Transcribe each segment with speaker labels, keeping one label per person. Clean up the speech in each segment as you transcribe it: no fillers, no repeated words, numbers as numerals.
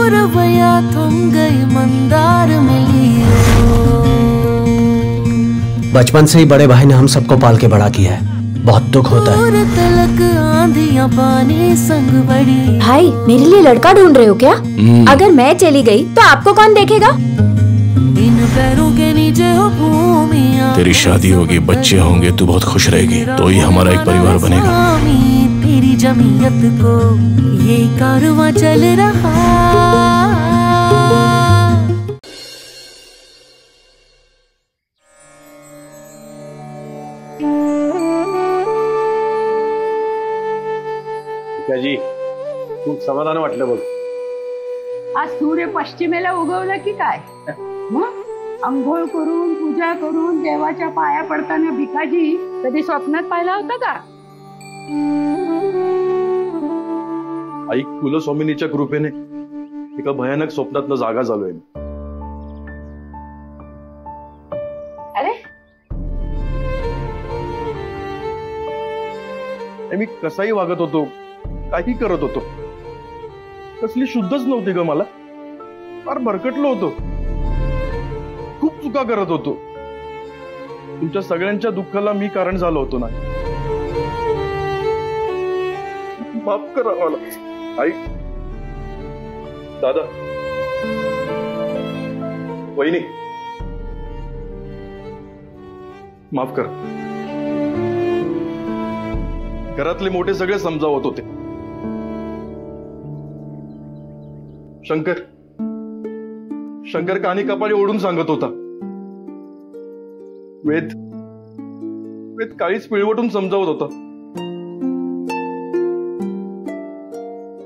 Speaker 1: रवैया थम गई मंदार मिली।
Speaker 2: बचपन से ही बड़े भाई ने हम सबको पाल के बड़ा किया है, बहुत दुख होता है।
Speaker 1: तलक आंधियां पानी संग बड़ी।
Speaker 3: भाई मेरे लिए लड़का ढूंढ रहे हो क्या? अगर मैं चली गई तो आपको कौन देखेगा?
Speaker 1: इन पैरों के नीचे हो भूमिया।
Speaker 4: तेरी शादी होगी, बच्चे होंगे, तू बहुत खुश रहेगी, तो ही हमारा एक परिवार बनेगा।
Speaker 1: तेरी जमीयत को ये कारवां चल रहा।
Speaker 5: जी खूप समाधान वाटलं बघ।
Speaker 6: आज सूर्य पश्चिमेला उगवला की काय? अंघोळ करून पूजा करून देवाच्या पाया पडताना भिकाजी कधी स्वप्नात पाहिला होता का?
Speaker 5: आई कुलस्वामिनीच्या कृपेने एका भयानक स्वप्नातनं जागा झालोय।
Speaker 6: अरे
Speaker 5: मी कसाही वागत होतो, काही करत होतो, कसली शुद्धच नव्हती ग मला। फार भरकटलो होतो, खूप चुका करत होतो। तुमच्या सगळ्यांच्या दुःखाला मी कारण झालो होतो ना। माफ करा मला आई, दादा, वहिनी, माफ कर। घरातले मोठे सगळे समजावत होते। शंकर कानी कपाळी ओढून सांगत होता। वेद काळीच पिळवटून समजावत होता,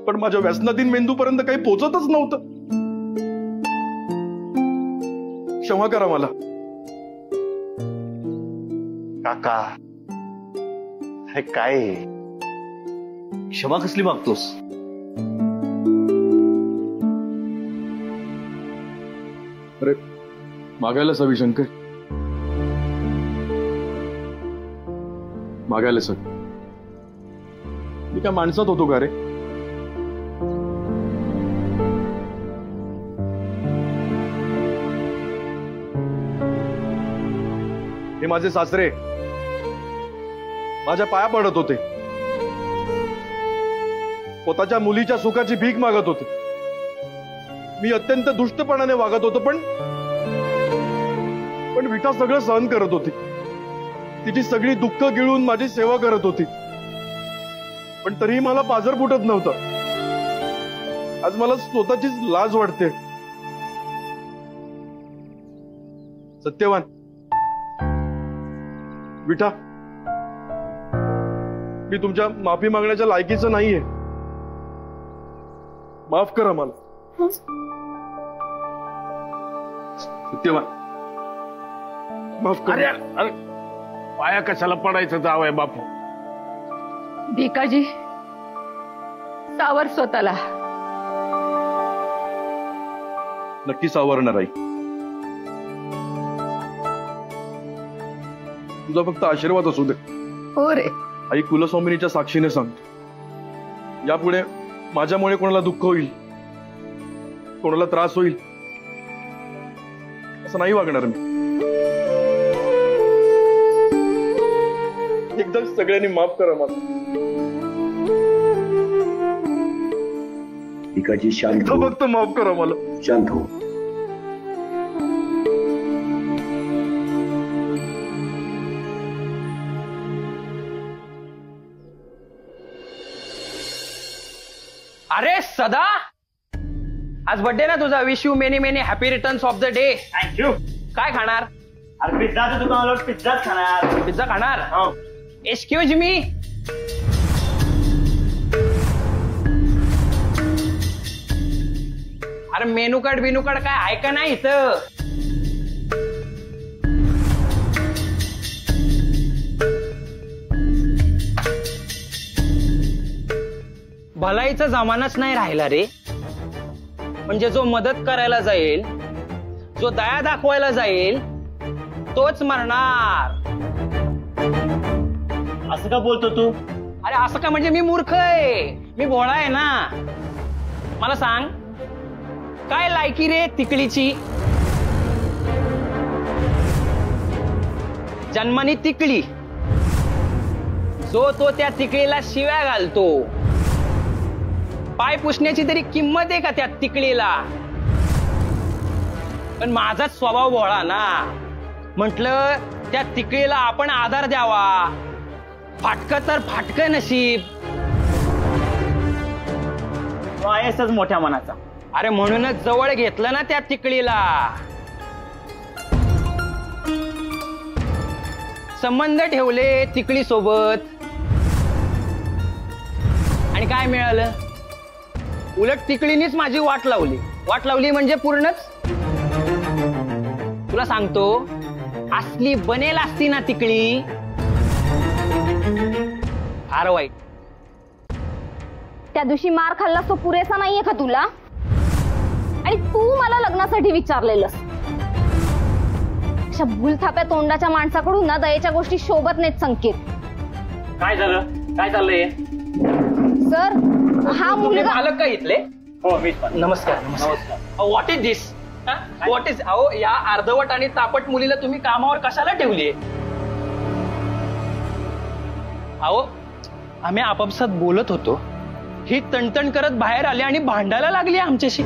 Speaker 5: पण माझ्या व्यसनाधीन मेंदूपर्यंत काही पोचतच नव्हतं। क्षमा करा मला
Speaker 7: काका। हे काय क्षमा कसली मागतोस?
Speaker 5: अरे मागायलाच हवी शंकर, मागायलाच हवी। मी काय माणसात होतो का रे? हे माझे सासरे माझ्या पाया पडत होते, स्वतःच्या मुलीच्या सुखाची भीक मागत होते। मी अत्यंत दुष्टपणाने वागत होतो, पण विठा सगळं सहन करत होती। तिची सगळी दुःख गिळून माझी सेवा करत होती, पण तरीही मला पाजर फुटत नव्हतं। आज मला स्वतःचीच लाज वाटते। सत्यवान विठा, मी तुमच्या माफी मागण्याच्या लायकीचं नाहीये, माफ करा मला। सत्यवान माफ कर।
Speaker 8: अरे पाया कशाला पडायचं जावंय बापू?
Speaker 6: भिकाजी सावर स्वतःला।
Speaker 5: नक्की सावरणार आई, तुझा फक्त आशीर्वाद असू दे।
Speaker 6: हो रे
Speaker 5: आई, कुलस्वामिनीच्या साक्षीने सांगतो, यापुढे माझ्यामुळे कोणाला दुःख होईल, कोणाला त्रास होईल असं नाही वागणार मी। एकदा सगळ्यांनी माफ करा मला।
Speaker 7: भिकाजी शांत हो,
Speaker 5: फक्त माफ करा मला।
Speaker 7: शांत हो।
Speaker 9: अरे सदा, आज बर्थडे ना तुझा। Wish you many many happy returns of the day.
Speaker 7: Thank you.
Speaker 9: काय खाणार?
Speaker 7: अरे पिझ्झाचं दुकान आलं, पिझ्झाच खाणार।
Speaker 9: पिझ्झा खाणार?
Speaker 7: हो।
Speaker 9: एक्सक्यूज मी, अरे मेनू कार्ड काय आहे का नाही इथं? भलाईचा जमानाच नाही राहिला रे। म्हणजे जो मदत करायला जाईल, जो दया दाखवायला जाईल, तोच मरणार।
Speaker 7: असं का बोलतो तू?
Speaker 9: अरे असं का म्हणजे मी मूर्ख आहे, मी भोळा आहे ना। मला सांग, काय लायकी रे तिकळीची? जन्मानी तिकळी, जो तो त्या तिकळीला शिव्या घालतो. पाय पुसण्याची तरी किंमत आहे का त्या तिकळीला? पण माझाच स्वभाव भोळा ना, म्हटलं त्या तिकळीला आपण आधार द्यावा. फाटकं तर फाटकं नशीब.
Speaker 7: तो आहेसच मोठ्या मनाचा.
Speaker 9: अरे म्हणूनच जवळ घेतलं ना त्या तिकळीला. संबंध ठेवले तिकळी सोबत आणि काय मिळालं? उलट तिकळीनीच माझी वाट लावली म्हणजे पूर्णच. तुला सांगतो, असली बनेल असती ना तिकळी, फार वाईट.
Speaker 3: त्या दिवशी मार खाल्लास तो पुरेसा नाहीये का तुला? आणि तू मला लग्नासाठी विचारलेलंस. अशा भूलथाप्या तोंडाच्या माणसाकडून ना दयेच्या गोष्टी शोभत नाहीत संकेत.
Speaker 7: काय झालं? काय चाललंय?
Speaker 3: सर, हा
Speaker 9: तुम्ही
Speaker 3: मुलगा
Speaker 9: मालक का इथले?
Speaker 7: हो मीच.
Speaker 9: नमस्कार. What is this? What is? अहो, या अर्धवट आणि तापट मुलीला तुम्ही कामावर कशाला ठेवली? अहो, आम्ही आपापसात बोलत होतो, ही तणतण करत बाहेर आली आणि भांडायला लागली आमच्याशी.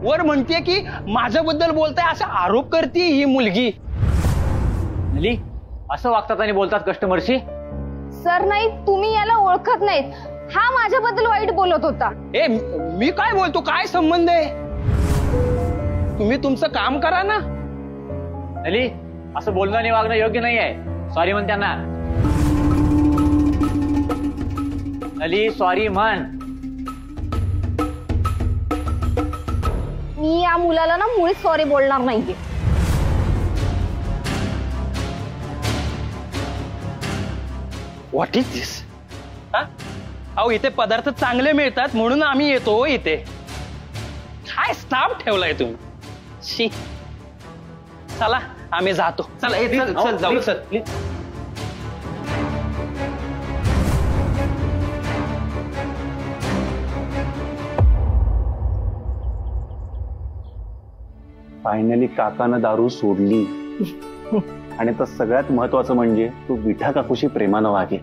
Speaker 9: वर म्हणते की माझ्याबद्दल बोलताय असा आरोप करते ही मुलगी.
Speaker 7: असं वागतात आणि बोलतात कस्टमरशी?
Speaker 3: सर नाही, तुम्ही याला ओळखत नाहीत. हा माझ्याबद्दल वाईट बोलत होता.
Speaker 9: ए, मी काय बोलतो? काय संबंध आहे? तुम्ही तुमचं काम करा ना.
Speaker 7: अली, असं बोलणं आणि वागणं योग्य नाही आहे. सॉरी म्हण त्यांना. अली, सॉरी म्हण.
Speaker 3: मी या मुलाला ना मुळीच सॉरी बोलणार नाहीये.
Speaker 9: व्हॉट इज दिस? अहो, इथे पदार्थ चांगले मिळतात म्हणून आम्ही येतो इथे. काय स्टाफ ठेवलाय तुम्ही? शी. चला आम्ही जातो. चला चल जाऊ. चल.
Speaker 7: फायनली काकानं दारू सोडली. आणि तर सगळ्यात महत्वाचं म्हणजे तू विठा काकूशी प्रेमानं वागे.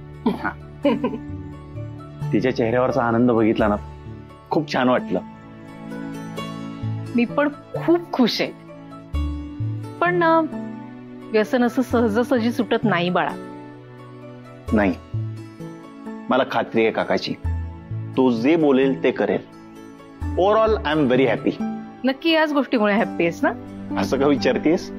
Speaker 7: तिच्या चेहऱ्यावरचा आनंद बघितला ना, खूप छान वाटलं.
Speaker 10: मी पण खूप खुश आहे. पण व्यसन असं सहजासहजी सुटत नाही बाळा.
Speaker 7: नाही, मला खात्री आहे काकाची, तो जे बोलेल ते करेल. Overall I am very happy.
Speaker 10: नक्की याच गोष्टीमुळे हॅप्पी आहेस ना?
Speaker 7: असं का विचारतेस?